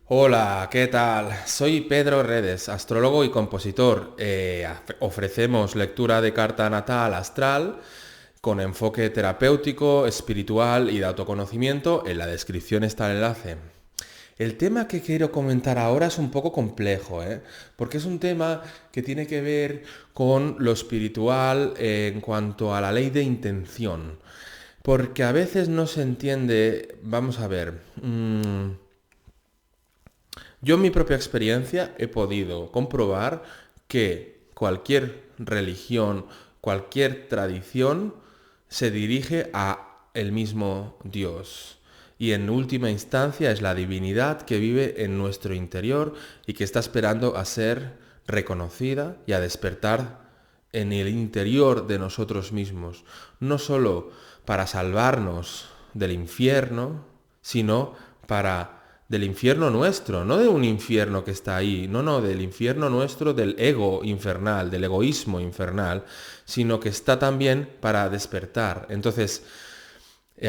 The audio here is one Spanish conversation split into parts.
Hola, ¿qué tal? Soy Pedro Redes, astrólogo y compositor. Ofrecemos lectura de carta natal astral con enfoque terapéutico, espiritual y de autoconocimiento. En la descripción está el enlace. El tema que quiero comentar ahora es un poco complejo, ¿eh? Porque es un tema que tiene que ver con lo espiritual en cuanto a la ley de intención. Porque a veces no se entiende, vamos a ver, yo en mi propia experiencia he podido comprobar que cualquier religión, cualquier tradición se dirige a el mismo Dios. Y en última instancia es la divinidad que vive en nuestro interior y que está esperando a ser reconocida y a despertar en el interior de nosotros mismos. No solo para salvarnos del infierno, sino para del infierno nuestro, no de un infierno que está ahí, no, del infierno nuestro, del ego infernal, del egoísmo infernal, sino que está también para despertar. Entonces,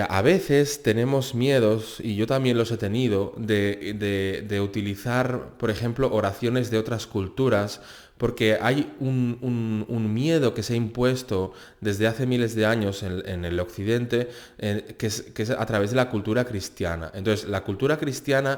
a veces tenemos miedos, y yo también los he tenido, de utilizar, por ejemplo, oraciones de otras culturas, porque hay un miedo que se ha impuesto desde hace miles de años en el occidente, que es a través de la cultura cristiana. Entonces, la cultura cristiana,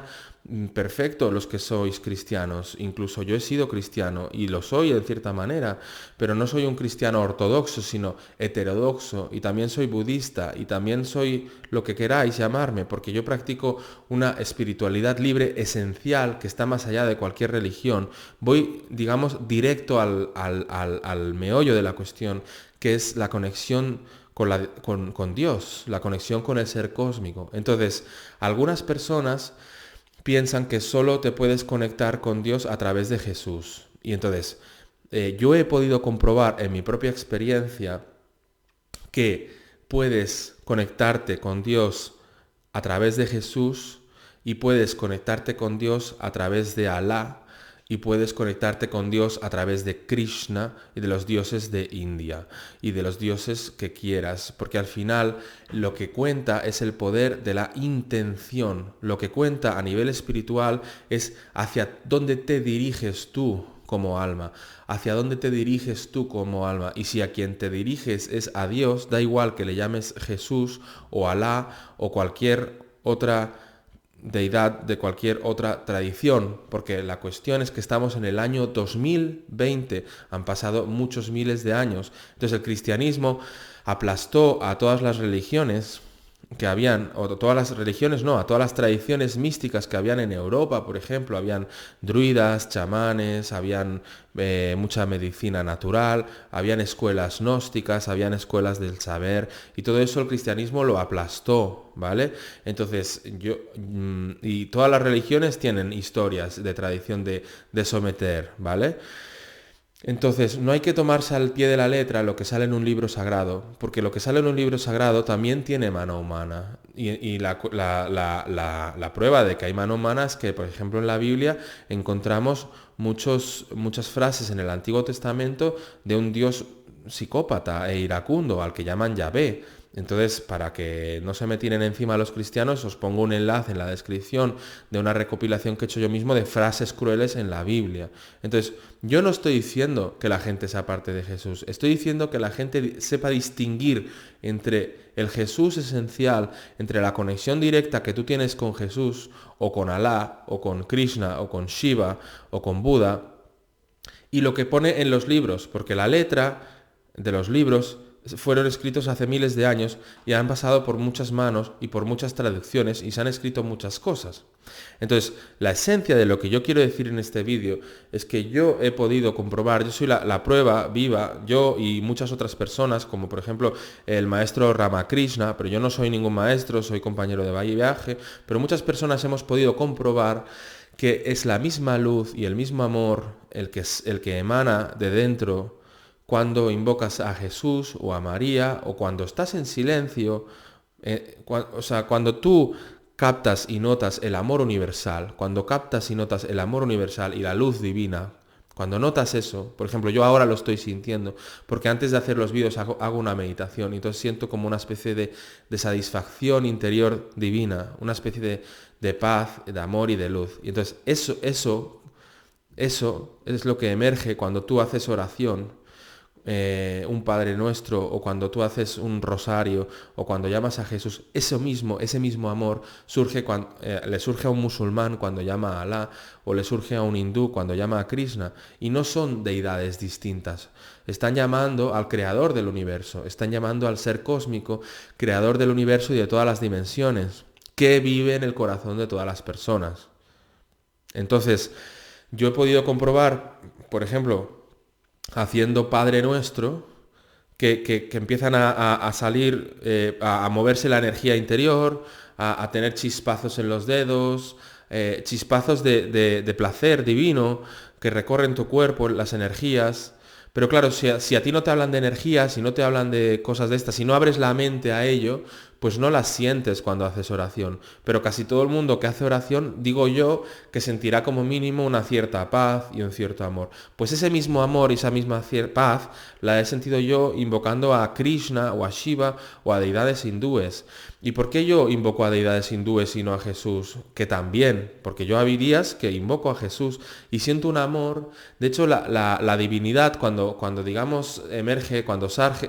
perfecto los que sois cristianos, incluso yo he sido cristiano y lo soy en cierta manera, pero no soy un cristiano ortodoxo, sino heterodoxo, y también soy budista, y también soy lo que queráis llamarme, porque yo practico una espiritualidad libre esencial que está más allá de cualquier religión. Voy, digamos, directo al meollo de la cuestión, que es la conexión con Dios, la conexión con el ser cósmico. Entonces, algunas personas piensan que solo te puedes conectar con Dios a través de Jesús. Y entonces, yo he podido comprobar en mi propia experiencia que puedes conectarte con Dios a través de Jesús y puedes conectarte con Dios a través de Alá y puedes conectarte con Dios a través de Krishna y de los dioses de India y de los dioses que quieras, porque al final lo que cuenta es el poder de la intención. Lo que cuenta a nivel espiritual es hacia dónde te diriges tú como alma, hacia dónde te diriges tú como alma. Y si a quien te diriges es a Dios, da igual que le llames Jesús o Alá o cualquier otra deidad de cualquier otra tradición, porque la cuestión es que estamos en el año 2020, han pasado muchos miles de años. Entonces el cristianismo aplastó a todas las religiones que habían, o todas las religiones no, a todas las tradiciones místicas que habían en Europa, por ejemplo, habían druidas, chamanes, habían mucha medicina natural, habían escuelas gnósticas, habían escuelas del saber, y todo eso el cristianismo lo aplastó, ¿vale? Entonces, y todas las religiones tienen historias de tradición de someter, ¿vale? Entonces, no hay que tomarse al pie de la letra lo que sale en un libro sagrado, porque lo que sale en un libro sagrado también tiene mano humana. Y la prueba de que hay mano humana es que, por ejemplo, en la Biblia encontramos muchas frases en el Antiguo Testamento de un Dios psicópata e iracundo, al que llaman Yahvé. Entonces, para que no se me tiren encima los cristianos, os pongo un enlace en la descripción de una recopilación que he hecho yo mismo de frases crueles en la Biblia. Entonces, yo no estoy diciendo que la gente sea parte de Jesús, estoy diciendo que la gente sepa distinguir entre el Jesús esencial, entre la conexión directa que tú tienes con Jesús, o con Alá, o con Krishna, o con Shiva, o con Buda, y lo que pone en los libros, porque la letra de los libros fueron escritos hace miles de años y han pasado por muchas manos y por muchas traducciones y se han escrito muchas cosas. Entonces, la esencia de lo que yo quiero decir en este vídeo es que yo he podido comprobar, yo soy la prueba viva, yo y muchas otras personas, como por ejemplo el maestro Ramakrishna, pero yo no soy ningún maestro, soy compañero de viaje, pero muchas personas hemos podido comprobar que es la misma luz y el mismo amor el que emana de dentro cuando invocas a Jesús o a María o cuando estás en silencio, o sea, cuando tú captas y notas el amor universal, cuando captas y notas el amor universal y la luz divina, cuando notas eso, por ejemplo, yo ahora lo estoy sintiendo, porque antes de hacer los vídeos hago una meditación y entonces siento como una especie de satisfacción interior divina, una especie de paz, de amor y de luz. Y entonces eso es lo que emerge cuando tú haces oración, un Padre Nuestro, o cuando tú haces un rosario, o cuando llamas a Jesús. Ese mismo amor le surge a un musulmán cuando llama a Alá, o le surge a un hindú cuando llama a Krishna. Y no son deidades distintas. Están llamando al creador del universo, están llamando al ser cósmico, creador del universo y de todas las dimensiones, que vive en el corazón de todas las personas. Entonces, yo he podido comprobar, por ejemplo, haciendo Padre Nuestro, que empiezan a salir, a moverse la energía interior, a tener chispazos en los dedos, chispazos de placer divino que recorren tu cuerpo, las energías. Pero claro, si a ti no te hablan de energía, si no te hablan de cosas de estas, si no abres la mente a ello, pues no las sientes cuando haces oración. Pero casi todo el mundo que hace oración, digo yo, que sentirá como mínimo una cierta paz y un cierto amor. Pues ese mismo amor y esa misma paz la he sentido yo invocando a Krishna o a Shiva o a deidades hindúes. ¿Y por qué yo invoco a deidades hindúes y no a Jesús? Que también, porque yo hay días que invoco a Jesús y siento un amor. De hecho, la divinidad, cuando digamos emerge, cuando sale,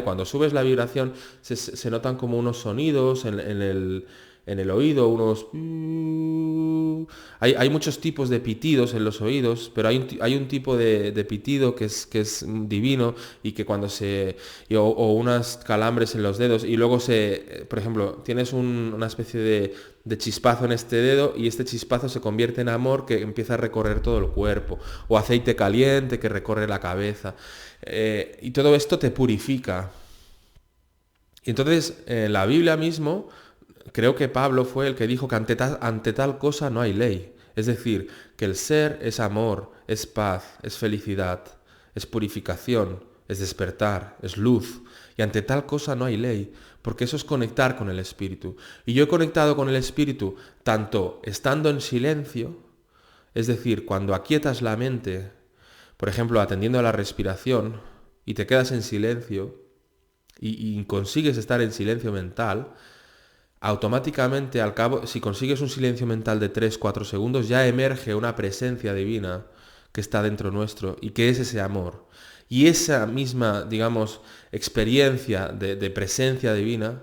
cuando subes la vibración, se notan como unos sonidos en el oído, unos... Hay muchos tipos de pitidos en los oídos, pero hay un tipo de pitido que es divino y que o unas calambres en los dedos y luego por ejemplo, tienes una especie de chispazo en este dedo y este chispazo se convierte en amor que empieza a recorrer todo el cuerpo, o aceite caliente que recorre la cabeza. Y todo esto te purifica. Y entonces, en la Biblia mismo, creo que Pablo fue el que dijo que ante tal cosa no hay ley. Es decir, que el ser es amor, es paz, es felicidad, es purificación, es despertar, es luz. Y ante tal cosa no hay ley, porque eso es conectar con el Espíritu. Y yo he conectado con el Espíritu tanto estando en silencio, es decir, cuando aquietas la mente, por ejemplo, atendiendo a la respiración, y te quedas en silencio, y consigues estar en silencio mental, automáticamente al cabo, si consigues un silencio mental de 3-4 segundos, ya emerge una presencia divina que está dentro nuestro y que es ese amor. Y esa misma, digamos, experiencia de presencia divina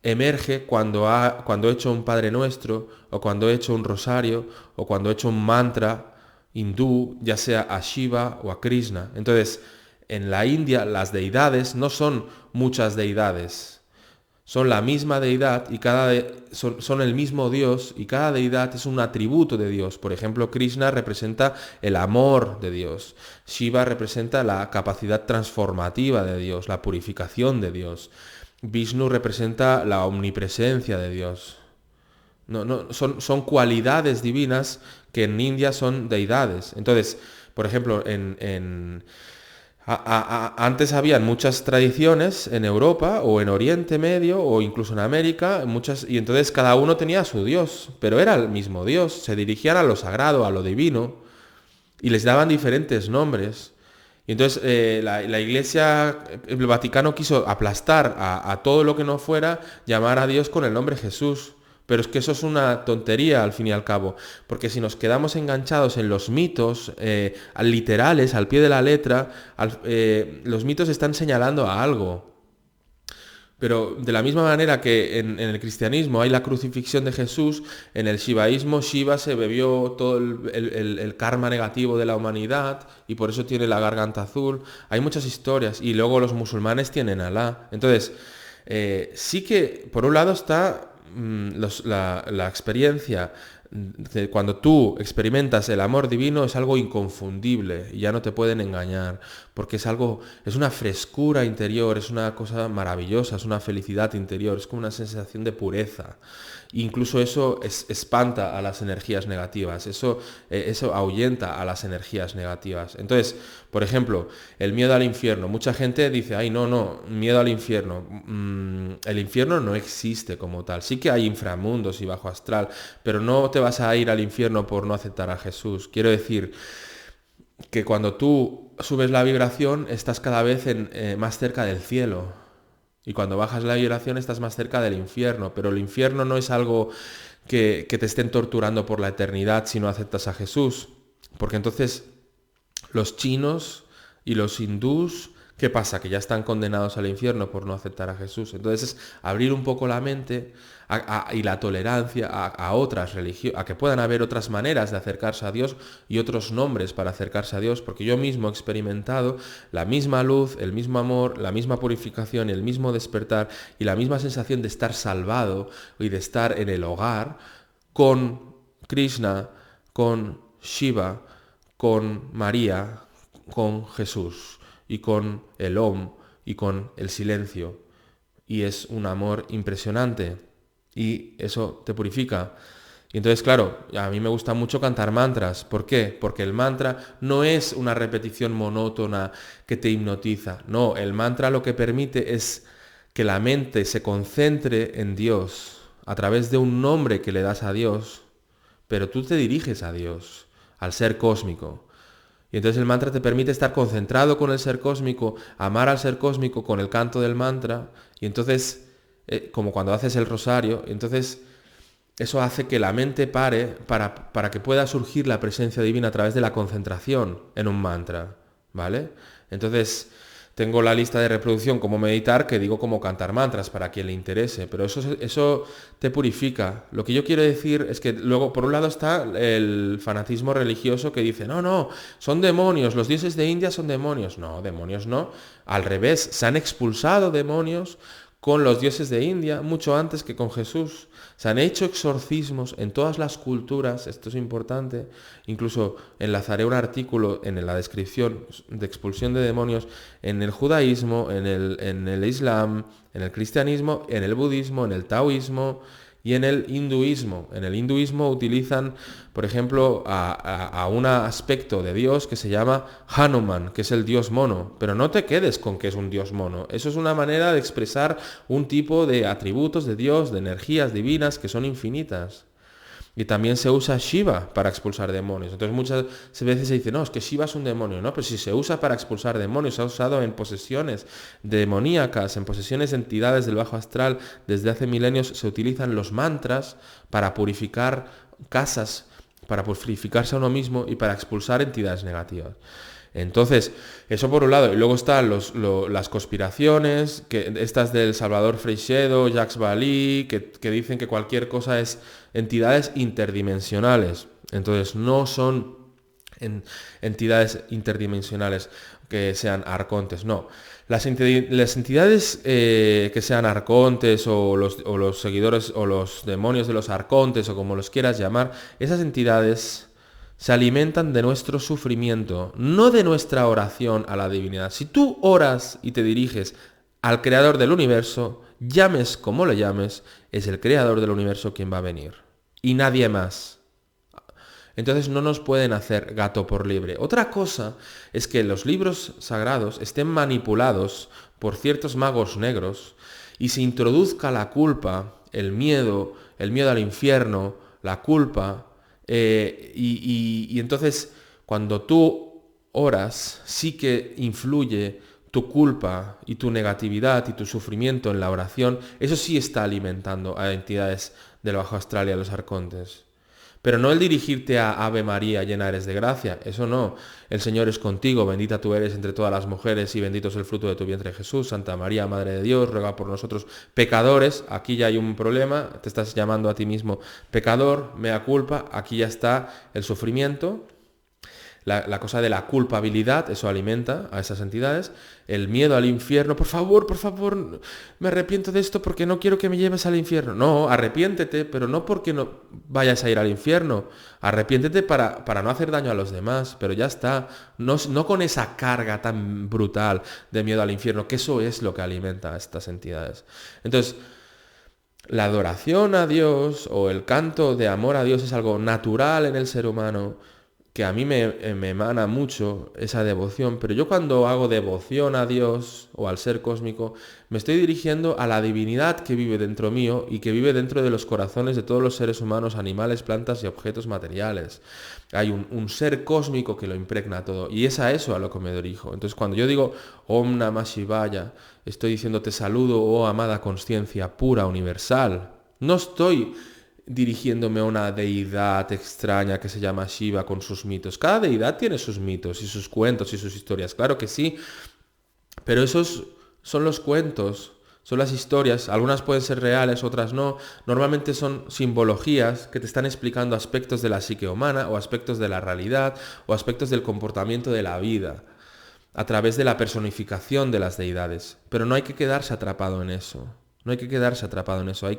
emerge cuando he hecho un Padre Nuestro, o cuando he hecho un rosario, o cuando he hecho un mantra hindú, ya sea a Shiva o a Krishna. Entonces, en la India las deidades no son muchas deidades, son la misma deidad y son el mismo Dios, y cada deidad es un atributo de Dios. Por ejemplo, Krishna representa el amor de Dios, Shiva representa la capacidad transformativa de Dios, la purificación de Dios, Vishnu representa la omnipresencia de Dios. Son cualidades divinas que en India son deidades. Entonces, por ejemplo, antes habían muchas tradiciones en Europa o en Oriente Medio o incluso en América, y entonces cada uno tenía su Dios, pero era el mismo Dios, se dirigían a lo sagrado, a lo divino, y les daban diferentes nombres. Y entonces la Iglesia, el Vaticano quiso aplastar a todo lo que no fuera llamar a Dios con el nombre Jesús. Pero es que eso es una tontería al fin y al cabo, porque si nos quedamos enganchados en los mitos literales, al pie de la letra, los mitos están señalando a algo. Pero de la misma manera que en el cristianismo hay la crucifixión de Jesús, en el shivaísmo Shiva se bebió todo el karma negativo de la humanidad y por eso tiene la garganta azul. Hay muchas historias, y luego los musulmanes tienen Alá. Entonces, sí que por un lado está la experiencia de cuando tú experimentas el amor divino, es algo inconfundible y ya no te pueden engañar, porque es una frescura interior, es una cosa maravillosa, es una felicidad interior, es como una sensación de pureza. Incluso eso espanta a las energías negativas, eso ahuyenta a las energías negativas. Entonces, por ejemplo, el miedo al infierno. Mucha gente dice, ay, no, miedo al infierno. El infierno no existe como tal. Sí que hay inframundos y bajo astral, pero no te vas a ir al infierno por no aceptar a Jesús. Quiero decir que cuando tú subes la vibración, estás cada vez más cerca del cielo. Y cuando bajas la vibración estás más cerca del infierno, pero el infierno no es algo que te estén torturando por la eternidad si no aceptas a Jesús. Porque entonces los chinos y los hindús, ¿qué pasa? Que ya están condenados al infierno por no aceptar a Jesús. Entonces es abrir un poco la mente y la tolerancia a otras religiones, a que puedan haber otras maneras de acercarse a Dios y otros nombres para acercarse a Dios, porque yo mismo he experimentado la misma luz, el mismo amor, la misma purificación, el mismo despertar y la misma sensación de estar salvado y de estar en el hogar con Krishna, con Shiva, con María, con Jesús y con el Om y con el silencio. Y es un amor impresionante y eso te purifica. Y entonces, claro, a mí me gusta mucho cantar mantras. ¿Por qué? Porque el mantra no es una repetición monótona que te hipnotiza. No, el mantra lo que permite es que la mente se concentre en Dios a través de un nombre que le das a Dios, pero tú te diriges a Dios, al ser cósmico. Y entonces el mantra te permite estar concentrado con el ser cósmico, amar al ser cósmico con el canto del mantra, y entonces, como cuando haces el rosario, entonces eso hace que la mente pare para que pueda surgir la presencia divina a través de la concentración en un mantra, ¿vale? Entonces, tengo la lista de reproducción como meditar, que digo como cantar mantras para quien le interese, pero eso te purifica. Lo que yo quiero decir es que luego, por un lado, está el fanatismo religioso que dice, no, no, son demonios, los dioses de India son demonios. No, demonios no. Al revés, se han expulsado demonios con los dioses de India mucho antes que con Jesús. Se han hecho exorcismos en todas las culturas, esto es importante, incluso enlazaré un artículo en la descripción de expulsión de demonios en el judaísmo, en el islam, en el cristianismo, en el budismo, en el taoísmo y en el hinduismo. En el hinduismo utilizan, por ejemplo, a un aspecto de Dios que se llama Hanuman, que es el dios mono. Pero no te quedes con que es un dios mono. Eso es una manera de expresar un tipo de atributos de Dios, de energías divinas que son infinitas. Y también se usa Shiva para expulsar demonios. Entonces muchas veces se dice, no, es que Shiva es un demonio, ¿no? Pero si se usa para expulsar demonios, se ha usado en posesiones demoníacas, en posesiones de entidades del bajo astral. Desde hace milenios se utilizan los mantras para purificar casas, para purificarse a uno mismo y para expulsar entidades negativas. Entonces, eso por un lado. Y luego están las conspiraciones, estas del Salvador Freixedo, Jacques Vallée, que dicen que cualquier cosa es entidades interdimensionales. Entonces, no son entidades interdimensionales que sean arcontes, no. Las entidades que sean arcontes o los seguidores o los demonios de los arcontes o como los quieras llamar, esas entidades se alimentan de nuestro sufrimiento, no de nuestra oración a la divinidad. Si tú oras y te diriges al creador del universo, llames como le llames, es el creador del universo quien va a venir. Y nadie más. Entonces no nos pueden hacer gato por liebre. Otra cosa es que los libros sagrados estén manipulados por ciertos magos negros y se introduzca la culpa, el miedo al infierno, la culpa. Y entonces cuando tú oras, sí que influye tu culpa y tu negatividad y tu sufrimiento en la oración. Eso sí está alimentando a entidades del bajo astral y a los arcontes. Pero no el dirigirte a Ave María, llena eres de gracia, eso no. El Señor es contigo, bendita tú eres entre todas las mujeres y bendito es el fruto de tu vientre Jesús. Santa María, Madre de Dios, ruega por nosotros pecadores. Aquí ya hay un problema, te estás llamando a ti mismo pecador, mea culpa, aquí ya está el sufrimiento. La cosa de la culpabilidad, eso alimenta a esas entidades. El miedo al infierno, por favor, me arrepiento de esto porque no quiero que me lleves al infierno. No, arrepiéntete, pero no porque no vayas a ir al infierno. Arrepiéntete para no hacer daño a los demás, pero ya está. No con esa carga tan brutal de miedo al infierno, que eso es lo que alimenta a estas entidades. Entonces, la adoración a Dios o el canto de amor a Dios es algo natural en el ser humano, que a mí me emana mucho esa devoción, pero yo cuando hago devoción a Dios o al ser cósmico, me estoy dirigiendo a la divinidad que vive dentro mío y que vive dentro de los corazones de todos los seres humanos, animales, plantas y objetos materiales. Hay un ser cósmico que lo impregna todo y es a eso a lo que me dirijo. Entonces cuando yo digo Om Namah Shivaya, estoy diciendo te saludo, oh amada consciencia pura, universal. No estoy dirigiéndome a una deidad extraña que se llama Shiva con sus mitos. Cada deidad tiene sus mitos y sus cuentos y sus historias, claro que sí, pero esos son los cuentos, son las historias, algunas pueden ser reales, otras no. Normalmente son simbologías que te están explicando aspectos de la psique humana o aspectos de la realidad o aspectos del comportamiento de la vida a través de la personificación de las deidades. Pero no hay que quedarse atrapado en eso. No hay que quedarse atrapado en eso.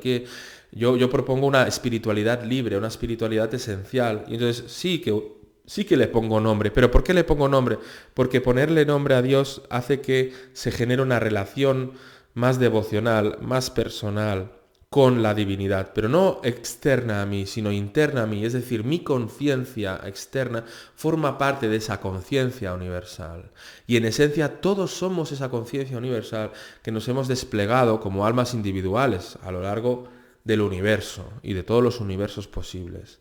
Yo propongo una espiritualidad libre, una espiritualidad esencial. Y entonces sí que le pongo nombre. ¿Pero por qué le pongo nombre? Porque ponerle nombre a Dios hace que se genere una relación más devocional, más personal con la divinidad, pero no externa a mí, sino interna a mí. Es decir, mi conciencia externa forma parte de esa conciencia universal. Y en esencia todos somos esa conciencia universal que nos hemos desplegado como almas individuales a lo largo del universo y de todos los universos posibles.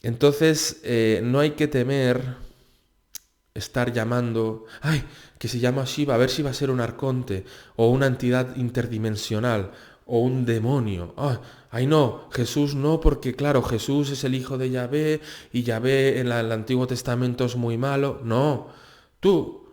Entonces, no hay que temer estar llamando, ay, que se llama Shiva, a ver si va a ser un arconte o una entidad interdimensional o un demonio. Ay, no, Jesús no, porque claro, Jesús es el hijo de Yahvé y Yahvé en el Antiguo Testamento es muy malo. No, tú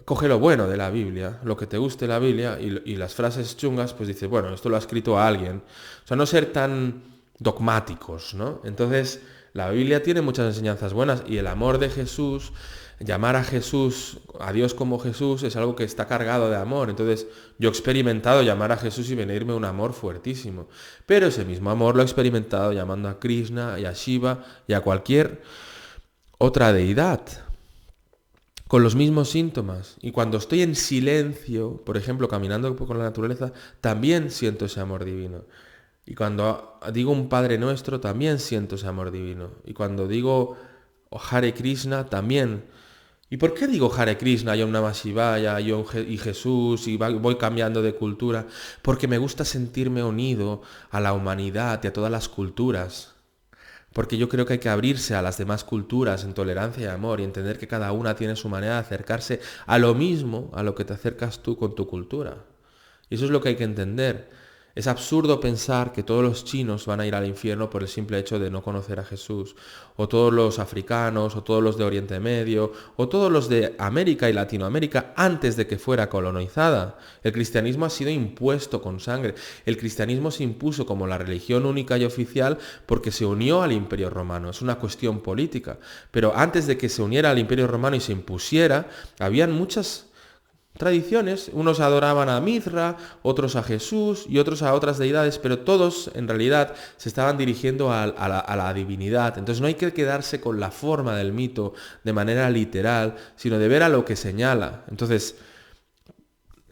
coge lo bueno de la Biblia, lo que te guste la Biblia y las frases chungas, pues dices, bueno, esto lo ha escrito a alguien. O sea, no ser tan dogmáticos, ¿no? Entonces, la Biblia tiene muchas enseñanzas buenas y el amor de Jesús, llamar a Jesús, a Dios como Jesús, es algo que está cargado de amor. Entonces, yo he experimentado llamar a Jesús y venirme un amor fuertísimo. Pero ese mismo amor lo he experimentado llamando a Krishna y a Shiva y a cualquier otra deidad, con los mismos síntomas. Y cuando estoy en silencio, por ejemplo, caminando con la naturaleza, también siento ese amor divino. Y cuando digo un Padre Nuestro, también siento ese amor divino. Y cuando digo Hare Krishna, también. ¿Y por qué digo Hare Krishna y Om Namah Shivaya y Jesús y voy cambiando de cultura? Porque me gusta sentirme unido a la humanidad y a todas las culturas. Porque yo creo que hay que abrirse a las demás culturas en tolerancia y amor y entender que cada una tiene su manera de acercarse a lo mismo a lo que te acercas tú con tu cultura. Y eso es lo que hay que entender. Es absurdo pensar que todos los chinos van a ir al infierno por el simple hecho de no conocer a Jesús, o todos los africanos, o todos los de Oriente Medio, o todos los de América y Latinoamérica antes de que fuera colonizada. El cristianismo ha sido impuesto con sangre. El cristianismo se impuso como la religión única y oficial porque se unió al Imperio Romano. Es una cuestión política. Pero antes de que se uniera al Imperio Romano y se impusiera, habían muchas tradiciones, unos adoraban a Mithra, otros a Jesús y otros a otras deidades, pero todos en realidad se estaban dirigiendo a la divinidad. Entonces no hay que quedarse con la forma del mito de manera literal, sino de ver a lo que señala. Entonces,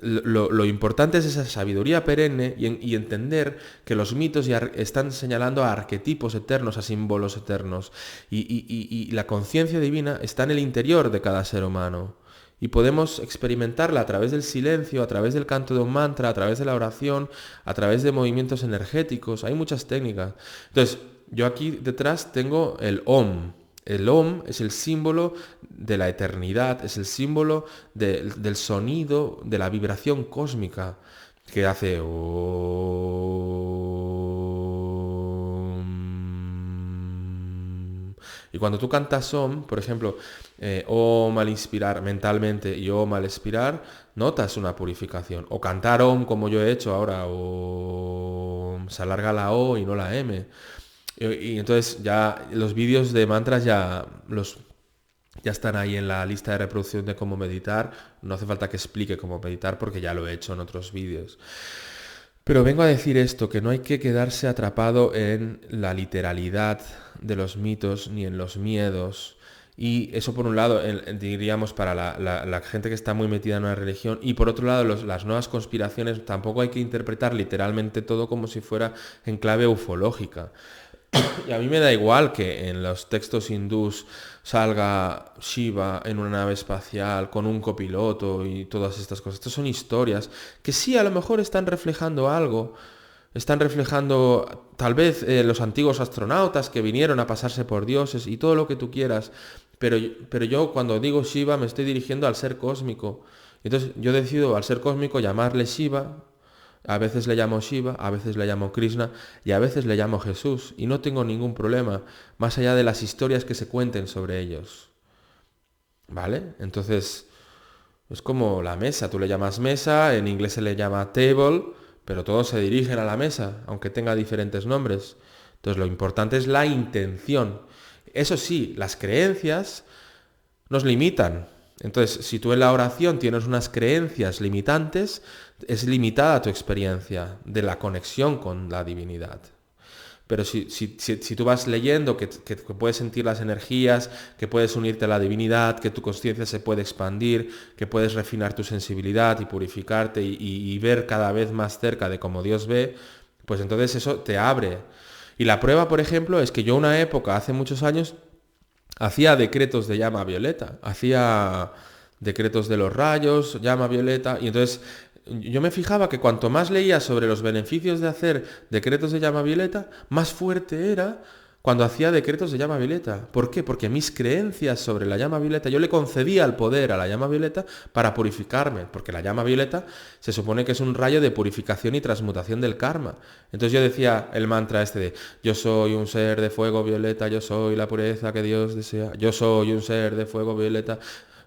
lo importante es esa sabiduría perenne y entender que los mitos están señalando a arquetipos eternos, a símbolos eternos, y la conciencia divina está en el interior de cada ser humano. Y podemos experimentarla a través del silencio, a través del canto de un mantra, a través de la oración, a través de movimientos energéticos. Hay muchas técnicas. Entonces, yo aquí detrás tengo el Om. El Om es el símbolo de la eternidad, es el símbolo del sonido, de la vibración cósmica que hace Om. Y cuando tú cantas Om, por ejemplo, Om al inspirar mentalmente y Om al expirar, notas una purificación. O cantar Om como yo he hecho ahora, Om, se alarga la O y no la M. Y entonces ya los vídeos de mantras ya están ahí en la lista de reproducción de cómo meditar. No hace falta que explique cómo meditar porque ya lo he hecho en otros vídeos. Pero vengo a decir esto, que no hay que quedarse atrapado en la literalidad de los mitos ni en los miedos. Y eso por un lado, diríamos, para la gente que está muy metida en una religión. Y por otro lado, las nuevas conspiraciones, tampoco hay que interpretar literalmente todo como si fuera en clave ufológica. Y a mí me da igual que en los textos hindús salga Shiva en una nave espacial con un copiloto y todas estas cosas. Estas son historias que sí, a lo mejor están reflejando algo. Están reflejando tal vez los antiguos astronautas que vinieron a pasarse por dioses y todo lo que tú quieras. Pero yo cuando digo Shiva me estoy dirigiendo al ser cósmico. Entonces yo decido al ser cósmico llamarle Shiva A veces le llamo Shiva, a veces le llamo Krishna y a veces le llamo Jesús. Y no tengo ningún problema, más allá de las historias que se cuenten sobre ellos. ¿Vale? Entonces, es como la mesa. Tú le llamas mesa, en inglés se le llama table, pero todos se dirigen a la mesa, aunque tenga diferentes nombres. Entonces, lo importante es la intención. Eso sí, las creencias nos limitan. Entonces, si tú en la oración tienes unas creencias limitantes, es limitada tu experiencia de la conexión con la divinidad. Pero si tú vas leyendo que puedes sentir las energías, que puedes unirte a la divinidad, que tu conciencia se puede expandir, que puedes refinar tu sensibilidad y purificarte y ver cada vez más cerca de cómo Dios ve, pues entonces eso te abre. Y la prueba, por ejemplo, es que yo una época, hace muchos años, hacía decretos de llama violeta, hacía decretos de los rayos, llama violeta, y entonces yo me fijaba que cuanto más leía sobre los beneficios de hacer decretos de llama violeta, más fuerte era cuando hacía decretos de llama violeta. ¿Por qué? Porque mis creencias sobre la llama violeta, yo le concedía el poder a la llama violeta para purificarme, porque la llama violeta se supone que es un rayo de purificación y transmutación del karma. Entonces yo decía el mantra este de yo soy un ser de fuego violeta, yo soy la pureza que Dios desea, yo soy un ser de fuego violeta.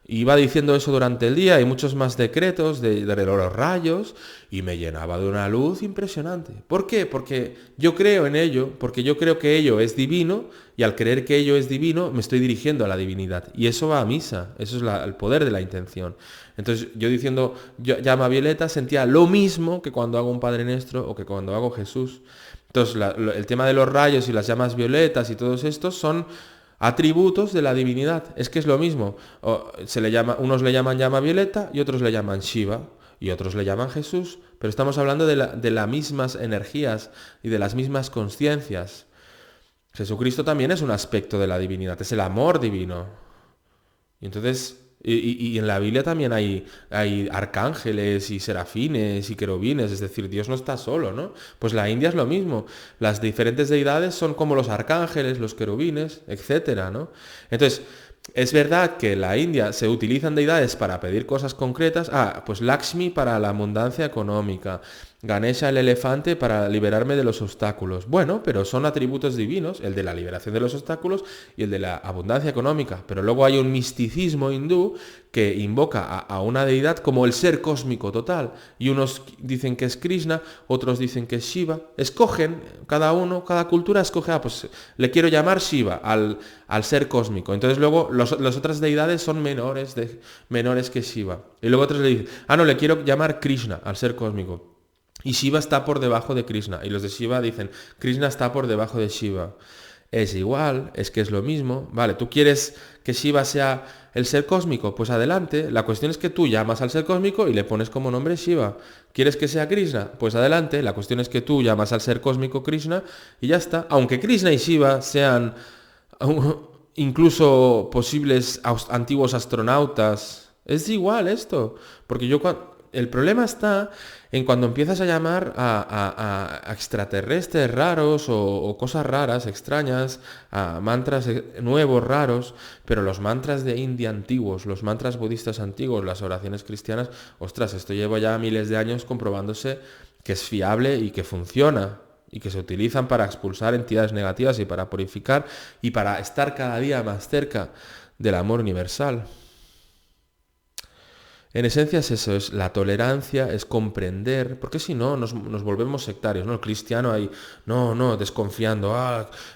Iba diciendo eso durante el día y muchos más decretos de los rayos y me llenaba de una luz impresionante. ¿Por qué? Porque yo creo en ello, porque yo creo que ello es divino y al creer que ello es divino me estoy dirigiendo a la divinidad. Y eso va a misa, eso es el poder de la intención. Entonces yo diciendo llama violeta sentía lo mismo que cuando hago un Padre Nuestro o que cuando hago Jesús. Entonces el tema de los rayos y las llamas violetas y todos estos son atributos de la divinidad. Es que es lo mismo. Unos le llaman llama violeta y otros le llaman Shiva y otros le llaman Jesús, pero estamos hablando de las mismas energías y de las mismas conciencias. Jesucristo también es un aspecto de la divinidad, es el amor divino. Y entonces, y en la Biblia también hay arcángeles y serafines y querubines, es decir, Dios no está solo, ¿no? Pues la India es lo mismo. Las diferentes deidades son como los arcángeles, los querubines, etcétera, ¿no? Entonces, es verdad que en la India se utilizan deidades para pedir cosas concretas. Pues Lakshmi para la abundancia económica. Ganesha el elefante para liberarme de los obstáculos. Bueno, pero son atributos divinos, el de la liberación de los obstáculos y el de la abundancia económica. Pero luego hay un misticismo hindú que invoca a una deidad como el ser cósmico total. Y unos dicen que es Krishna, otros dicen que es Shiva. Escogen, cada cultura escoge, pues le quiero llamar Shiva al ser cósmico. Entonces luego las otras deidades son menores que Shiva. Y luego otros le dicen, no, le quiero llamar Krishna al ser cósmico. Y Shiva está por debajo de Krishna. Y los de Shiva dicen, Krishna está por debajo de Shiva. Es igual, es que es lo mismo. Vale, ¿tú quieres que Shiva sea el ser cósmico? Pues adelante. La cuestión es que tú llamas al ser cósmico y le pones como nombre Shiva. ¿Quieres que sea Krishna? Pues adelante. La cuestión es que tú llamas al ser cósmico Krishna y ya está. Aunque Krishna y Shiva sean incluso posibles antiguos astronautas, es igual esto. Porque el problema está en cuando empiezas a llamar a extraterrestres raros o cosas raras, extrañas, a mantras nuevos, raros, pero los mantras de India antiguos, los mantras budistas antiguos, las oraciones cristianas, ostras, esto lleva ya miles de años comprobándose que es fiable y que funciona y que se utilizan para expulsar entidades negativas y para purificar y para estar cada día más cerca del amor universal. En esencia es eso, es la tolerancia, es comprender, porque si no nos volvemos sectarios, ¿no? El cristiano ahí, desconfiando,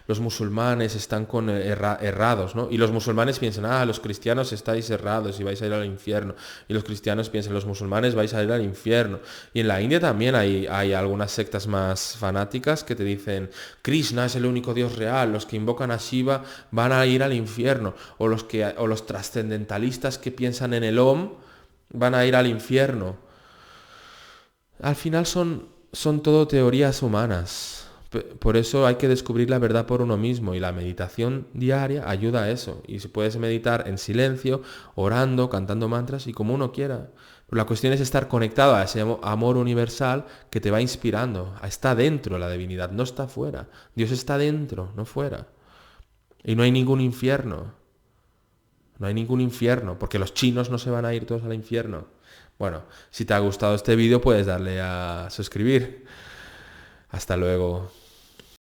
los musulmanes están errados, ¿no? Y los musulmanes piensan, los cristianos estáis errados y vais a ir al infierno. Y los cristianos piensan, los musulmanes vais a ir al infierno. Y en la India también hay algunas sectas más fanáticas que te dicen, Krishna es el único Dios real, los que invocan a Shiva van a ir al infierno. O los trascendentalistas que piensan en el Om, van a ir al infierno. Al final son todo teorías humanas. Por eso hay que descubrir la verdad por uno mismo y la meditación diaria ayuda a eso. Y se puede meditar en silencio, orando, cantando mantras y como uno quiera. Pero la cuestión es estar conectado a ese amor universal que te va inspirando. Está dentro la divinidad, no está fuera. Dios está dentro, no fuera. Y no hay ningún infierno. No hay ningún infierno, porque los chinos no se van a ir todos al infierno. Bueno, si te ha gustado este vídeo puedes darle a suscribir. Hasta luego.